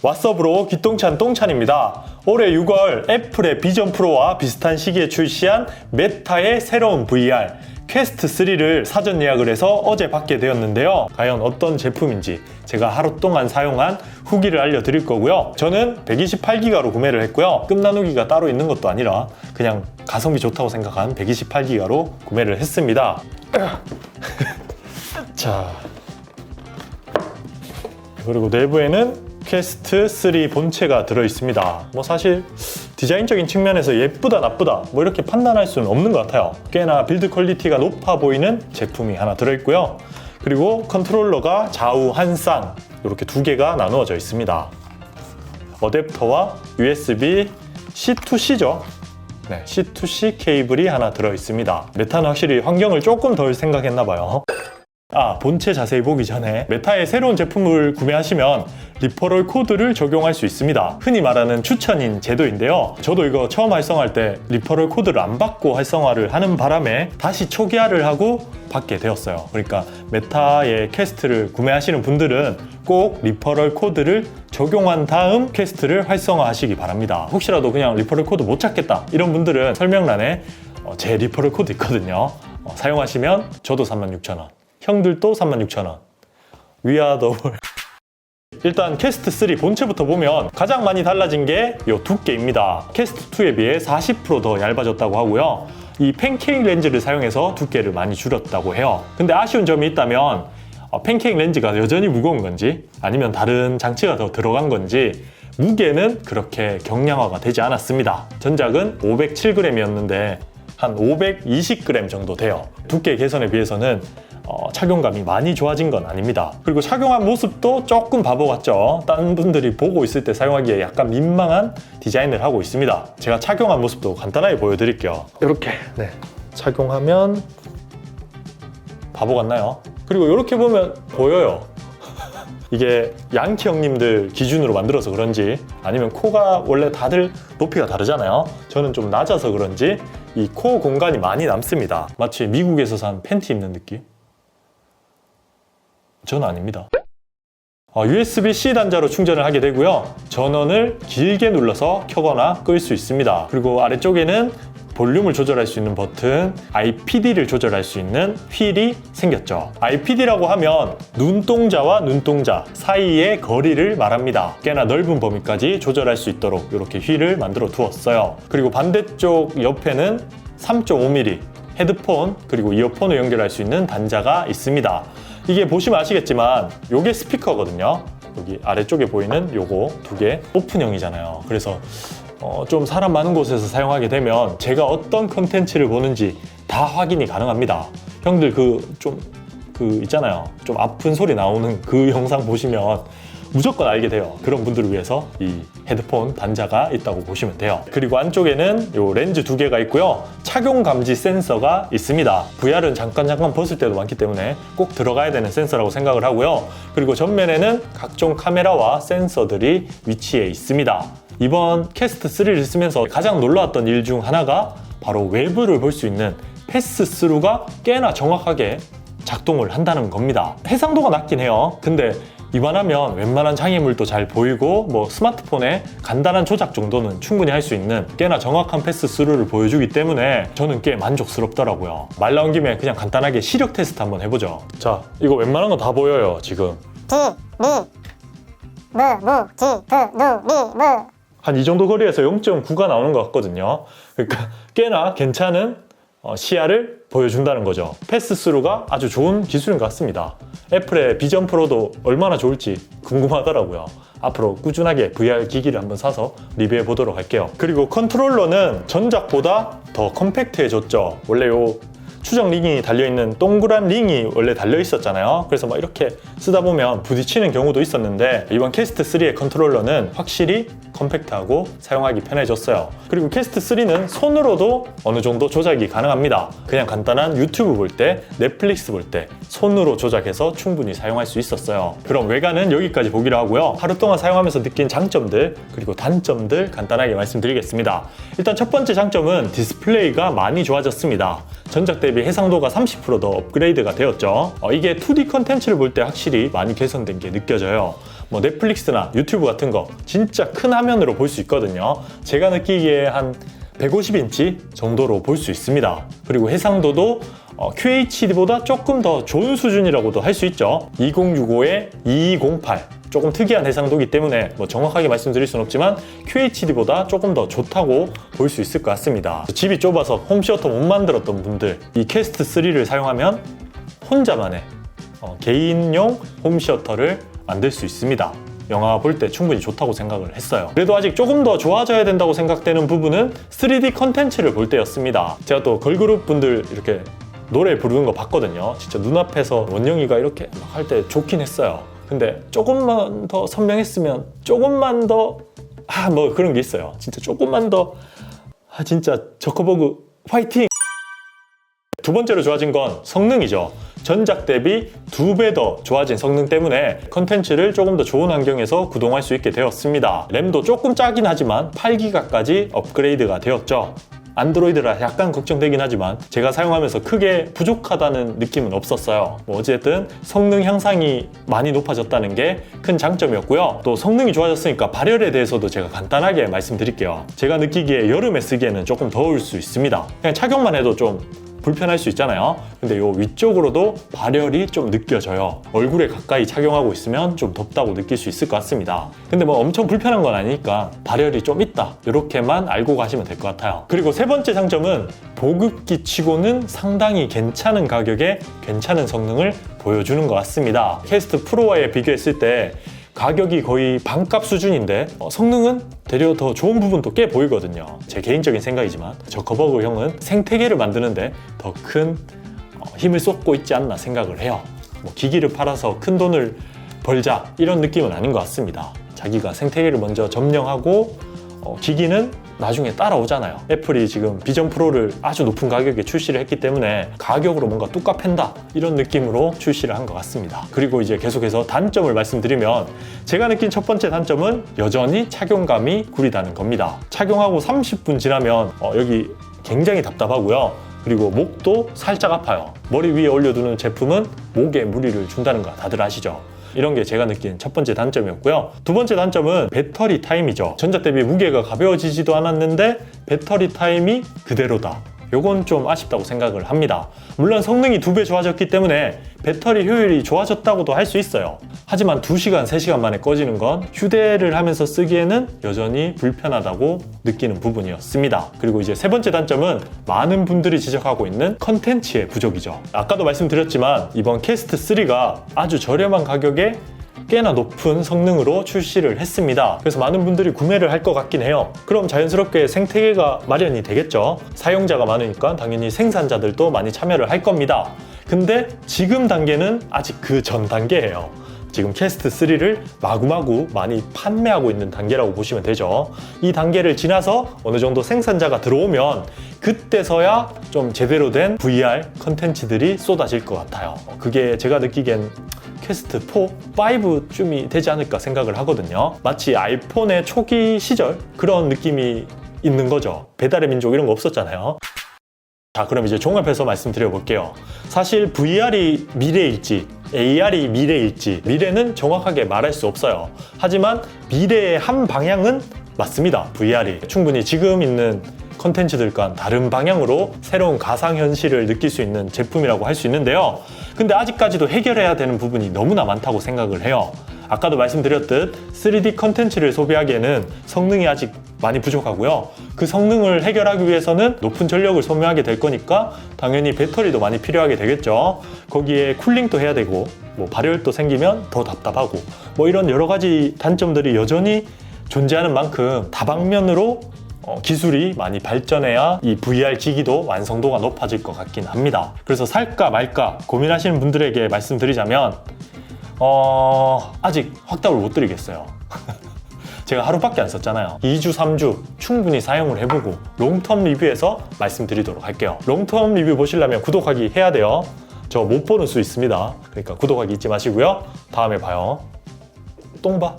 왓썹으로 기똥찬 똥찬입니다. 올해 6월 애플의 비전 프로와 비슷한 시기에 출시한 메타의 새로운 VR 퀘스트 3를 사전 예약을 해서 어제 받게 되었는데요. 과연 어떤 제품인지 제가 하루 동안 사용한 후기를 알려드릴 거고요. 저는 128기가로 구매를 했고요. 끔 나누기가 따로 있는 것도 아니라 그냥 가성비 좋다고 생각한 128기가로 구매를 했습니다. 자, 그리고 내부에는 퀘스트 3 본체가 들어있습니다. 뭐 사실 디자인적인 측면에서 예쁘다 나쁘다 뭐 이렇게 판단할 수는 없는 것 같아요. 꽤나 빌드 퀄리티가 높아 보이는 제품이 하나 들어있고요. 그리고 컨트롤러가 좌우 한 쌍 이렇게 두 개가 나누어져 있습니다. 어댑터와 USB C2C죠. 네, C2C 케이블이 하나 들어있습니다. 메타는 확실히 환경을 조금 덜 생각했나봐요. 본체 자세히 보기 전에 메타의 새로운 제품을 구매하시면 리퍼럴 코드를 적용할 수 있습니다. 흔히 말하는 추천인 제도인데요. 저도 이거 처음 활성화할 때 리퍼럴 코드를 안 받고 활성화를 하는 바람에 다시 초기화를 하고 받게 되었어요. 그러니까 메타의 퀘스트를 구매하시는 분들은 꼭 리퍼럴 코드를 적용한 다음 퀘스트를 활성화하시기 바랍니다. 혹시라도 그냥 리퍼럴 코드 못 찾겠다 이런 분들은 설명란에 제 리퍼럴 코드 있거든요. 사용하시면 저도 36,000원, 형들도 36,000원. 위아더볼. 일단 퀘스트 3 본체부터 보면 가장 많이 달라진 게 이 두께입니다. 퀘스트 2에 비해 40% 더 얇아졌다고 하고요. 이 팬케이크 렌즈를 사용해서 두께를 많이 줄였다고 해요. 근데 아쉬운 점이 있다면 팬케이크 렌즈가 여전히 무거운 건지 아니면 다른 장치가 더 들어간 건지 무게는 그렇게 경량화가 되지 않았습니다. 전작은 507g이었는데 한 520g 정도 돼요. 두께 개선에 비해서는 착용감이 많이 좋아진 건 아닙니다. 그리고 착용한 모습도 조금 바보 같죠? 다른 분들이 보고 있을 때 사용하기에 약간 민망한 디자인을 하고 있습니다. 제가 착용한 모습도 간단하게 보여드릴게요. 이렇게 착용하면 바보 같나요? 그리고 이렇게 보면 보여요. 이게 양키 형님들 기준으로 만들어서 그런지 아니면 코가 원래 다들 높이가 다르잖아요. 저는 좀 낮아서 그런지 이 코 공간이 많이 남습니다. 마치 미국에서 산 팬티 입는 느낌? 저는 아닙니다. USB-C 단자로 충전을 하게 되고요. 전원을 길게 눌러서 켜거나 끌 수 있습니다. 그리고 아래쪽에는 볼륨을 조절할 수 있는 버튼, IPD를 조절할 수 있는 휠이 생겼죠. IPD라고 하면 눈동자와 눈동자 사이의 거리를 말합니다. 꽤나 넓은 범위까지 조절할 수 있도록 이렇게 휠을 만들어 두었어요. 그리고 반대쪽 옆에는 3.5mm 헤드폰 그리고 이어폰을 연결할 수 있는 단자가 있습니다. 이게 보시면 아시겠지만 요게 스피커거든요. 여기 아래쪽에 보이는 요거 두 개 오픈형이잖아요. 그래서 좀 사람 많은 곳에서 사용하게 되면 제가 어떤 컨텐츠를 보는지 다 확인이 가능합니다. 형들 있잖아요. 좀 아픈 소리 나오는 그 영상 보시면 무조건 알게 돼요. 그런 분들을 위해서 이 헤드폰 단자가 있다고 보시면 돼요. 그리고 안쪽에는 요 렌즈 두 개가 있고요. 착용 감지 센서가 있습니다. VR은 잠깐 벗을 때도 많기 때문에 꼭 들어가야 되는 센서라고 생각을 하고요. 그리고 전면에는 각종 카메라와 센서들이 위치해 있습니다. 이번 퀘스트 3를 쓰면서 가장 놀라웠던 일 중 하나가 바로 외부를 볼 수 있는 패스스루가 꽤나 정확하게 작동을 한다는 겁니다. 해상도가 낮긴 해요. 근데 이만하면 웬만한 장애물도 잘 보이고 뭐 스마트폰에 간단한 조작 정도는 충분히 할 수 있는 꽤나 정확한 패스스루를 보여주기 때문에 저는 꽤 만족스럽더라고요. 말 나온 김에 그냥 간단하게 시력 테스트 한번 해보죠. 자, 이거 웬만한 거 다 보여요 지금. 한 이 정도 거리에서 0.9가 나오는 것 같거든요. 그러니까 꽤나 괜찮은 시야를 보여준다는 거죠. 패스스루가 아주 좋은 기술인 것 같습니다. 애플의 비전 프로도 얼마나 좋을지 궁금하더라고요. 앞으로 꾸준하게 VR 기기를 한번 사서 리뷰해 보도록 할게요. 그리고 컨트롤러는 전작보다 더 컴팩트해졌죠. 원래 요 추적 링이 달려있는 동그란 링이 원래 달려있었잖아요. 그래서 막 이렇게 쓰다 보면 부딪히는 경우도 있었는데 이번 퀘스트 3의 컨트롤러는 확실히 컴팩트하고 사용하기 편해졌어요. 그리고 퀘스트 3는 손으로도 어느 정도 조작이 가능합니다. 그냥 간단한 유튜브 볼 때, 넷플릭스 볼 때 손으로 조작해서 충분히 사용할 수 있었어요. 그럼 외관은 여기까지 보기로 하고요. 하루 동안 사용하면서 느낀 장점들 그리고 단점들 간단하게 말씀드리겠습니다. 일단 첫 번째 장점은 디스플레이가 많이 좋아졌습니다. 전작 대비 대비 해상도가 30% 더 업그레이드가 되었죠. 이게 2D 컨텐츠를 볼 때 확실히 많이 개선된 게 느껴져요. 뭐 넷플릭스나 유튜브 같은 거 진짜 큰 화면으로 볼 수 있거든요. 제가 느끼기에 한 150인치 정도로 볼 수 있습니다. 그리고 해상도도 QHD보다 조금 더 좋은 수준이라고도 할 수 있죠. 2065에 2208 조금 특이한 해상도이기 때문에 뭐 정확하게 말씀드릴 수는 없지만 QHD보다 조금 더 좋다고 볼 수 있을 것 같습니다. 집이 좁아서 홈시어터 못 만들었던 분들, 이 퀘스트 3를 사용하면 혼자만의 개인용 홈시어터를 만들 수 있습니다. 영화 볼 때 충분히 좋다고 생각을 했어요. 그래도 아직 조금 더 좋아져야 된다고 생각되는 부분은 3D 컨텐츠를 볼 때였습니다. 제가 또 걸그룹 분들 이렇게 노래 부르는 거 봤거든요. 진짜 눈앞에서 원영이가 이렇게 할 때 좋긴 했어요. 근데 조금만 더 선명했으면 조금만 더 뭐 그런 게 있어요. 진짜 조금만 더 진짜 저커버그 화이팅! 두 번째로 좋아진 건 성능이죠. 전작 대비 2배 더 좋아진 성능 때문에 컨텐츠를 조금 더 좋은 환경에서 구동할 수 있게 되었습니다. 램도 조금 짜긴 하지만 8기가까지 업그레이드가 되었죠. 안드로이드라 약간 걱정되긴 하지만 제가 사용하면서 크게 부족하다는 느낌은 없었어요. 뭐 어쨌든 성능 향상이 많이 높아졌다는 게 큰 장점이었고요. 또 성능이 좋아졌으니까 발열에 대해서도 제가 간단하게 말씀드릴게요. 제가 느끼기에 여름에 쓰기에는 조금 더울 수 있습니다. 그냥 착용만 해도 좀 불편할 수 있잖아요. 근데 요 위쪽으로도 발열이 좀 느껴져요. 얼굴에 가까이 착용하고 있으면 좀 덥다고 느낄 수 있을 것 같습니다. 근데 뭐 엄청 불편한 건 아니니까 발열이 좀 있다, 이렇게만 알고 가시면 될 것 같아요. 그리고 세 번째 장점은 보급기 치고는 상당히 괜찮은 가격에 괜찮은 성능을 보여주는 것 같습니다. 퀘스트 프로와에 비교했을 때 가격이 거의 반값 수준인데 성능은 되려 더 좋은 부분도 꽤 보이거든요. 제 개인적인 생각이지만 저커버그 형은 생태계를 만드는데 더 큰 힘을 쏟고 있지 않나 생각을 해요. 뭐 기기를 팔아서 큰 돈을 벌자 이런 느낌은 아닌 것 같습니다. 자기가 생태계를 먼저 점령하고 기기는 나중에 따라오잖아요. 애플이 지금 비전 프로를 아주 높은 가격에 출시를 했기 때문에 가격으로 뭔가 뚝 팬다 이런 느낌으로 출시를 한 것 같습니다. 그리고 이제 계속해서 단점을 말씀드리면 제가 느낀 첫 번째 단점은 여전히 착용감이 구리다는 겁니다. 착용하고 30분 지나면 여기 굉장히 답답하고요. 그리고 목도 살짝 아파요. 머리 위에 올려두는 제품은 목에 무리를 준다는 거 다들 아시죠? 이런 게 제가 느낀 첫 번째 단점이었고요. 두 번째 단점은 배터리 타임이죠. 전작 대비 무게가 가벼워지지도 않았는데 배터리 타임이 그대로다. 요건 좀 아쉽다고 생각을 합니다. 물론 성능이 2배 좋아졌기 때문에 배터리 효율이 좋아졌다고도 할 수 있어요. 하지만 2시간, 3시간 만에 꺼지는 건 휴대를 하면서 쓰기에는 여전히 불편하다고 느끼는 부분이었습니다. 그리고 이제 세 번째 단점은 많은 분들이 지적하고 있는 컨텐츠의 부족이죠. 아까도 말씀드렸지만 이번 퀘스트 3가 아주 저렴한 가격에 꽤나 높은 성능으로 출시를 했습니다. 그래서 많은 분들이 구매를 할 것 같긴 해요. 그럼 자연스럽게 생태계가 마련이 되겠죠. 사용자가 많으니까 당연히 생산자들도 많이 참여를 할 겁니다. 근데 지금 단계는 아직 그 전 단계예요. 지금 퀘스트 3를 마구마구 많이 판매하고 있는 단계라고 보시면 되죠. 이 단계를 지나서 어느 정도 생산자가 들어오면 그때서야 좀 제대로 된 VR 컨텐츠들이 쏟아질 것 같아요. 그게 제가 느끼기엔 퀘스트 4, 5쯤이 되지 않을까 생각을 하거든요. 마치 아이폰의 초기 시절 그런 느낌이 있는 거죠. 배달의 민족 이런 거 없었잖아요. 자, 그럼 이제 종합해서 말씀드려 볼게요. 사실 VR이 미래일지 AR이 미래일지 미래는 정확하게 말할 수 없어요. 하지만 미래의 한 방향은 맞습니다. VR이 충분히 지금 있는 컨텐츠들과 다른 방향으로 새로운 가상현실을 느낄 수 있는 제품이라고 할 수 있는데요. 근데 아직까지도 해결해야 되는 부분이 너무나 많다고 생각을 해요. 아까도 말씀드렸듯 3D 컨텐츠를 소비하기에는 성능이 아직 많이 부족하고요. 그 성능을 해결하기 위해서는 높은 전력을 소모하게 될 거니까 당연히 배터리도 많이 필요하게 되겠죠. 거기에 쿨링도 해야 되고 뭐 발열도 생기면 더 답답하고 뭐 이런 여러 가지 단점들이 여전히 존재하는 만큼 다방면으로 기술이 많이 발전해야 이 VR 기기도 완성도가 높아질 것 같긴 합니다. 그래서 살까 말까 고민하시는 분들에게 말씀드리자면 아직 확답을 못 드리겠어요. 제가 하루밖에 안 썼잖아요. 2주, 3주 충분히 사용을 해보고 롱텀 리뷰에서 말씀드리도록 할게요. 롱텀 리뷰 보시려면 구독하기 해야 돼요. 저 못 보는 수 있습니다. 그러니까 구독하기 잊지 마시고요. 다음에 봐요. 똥 봐.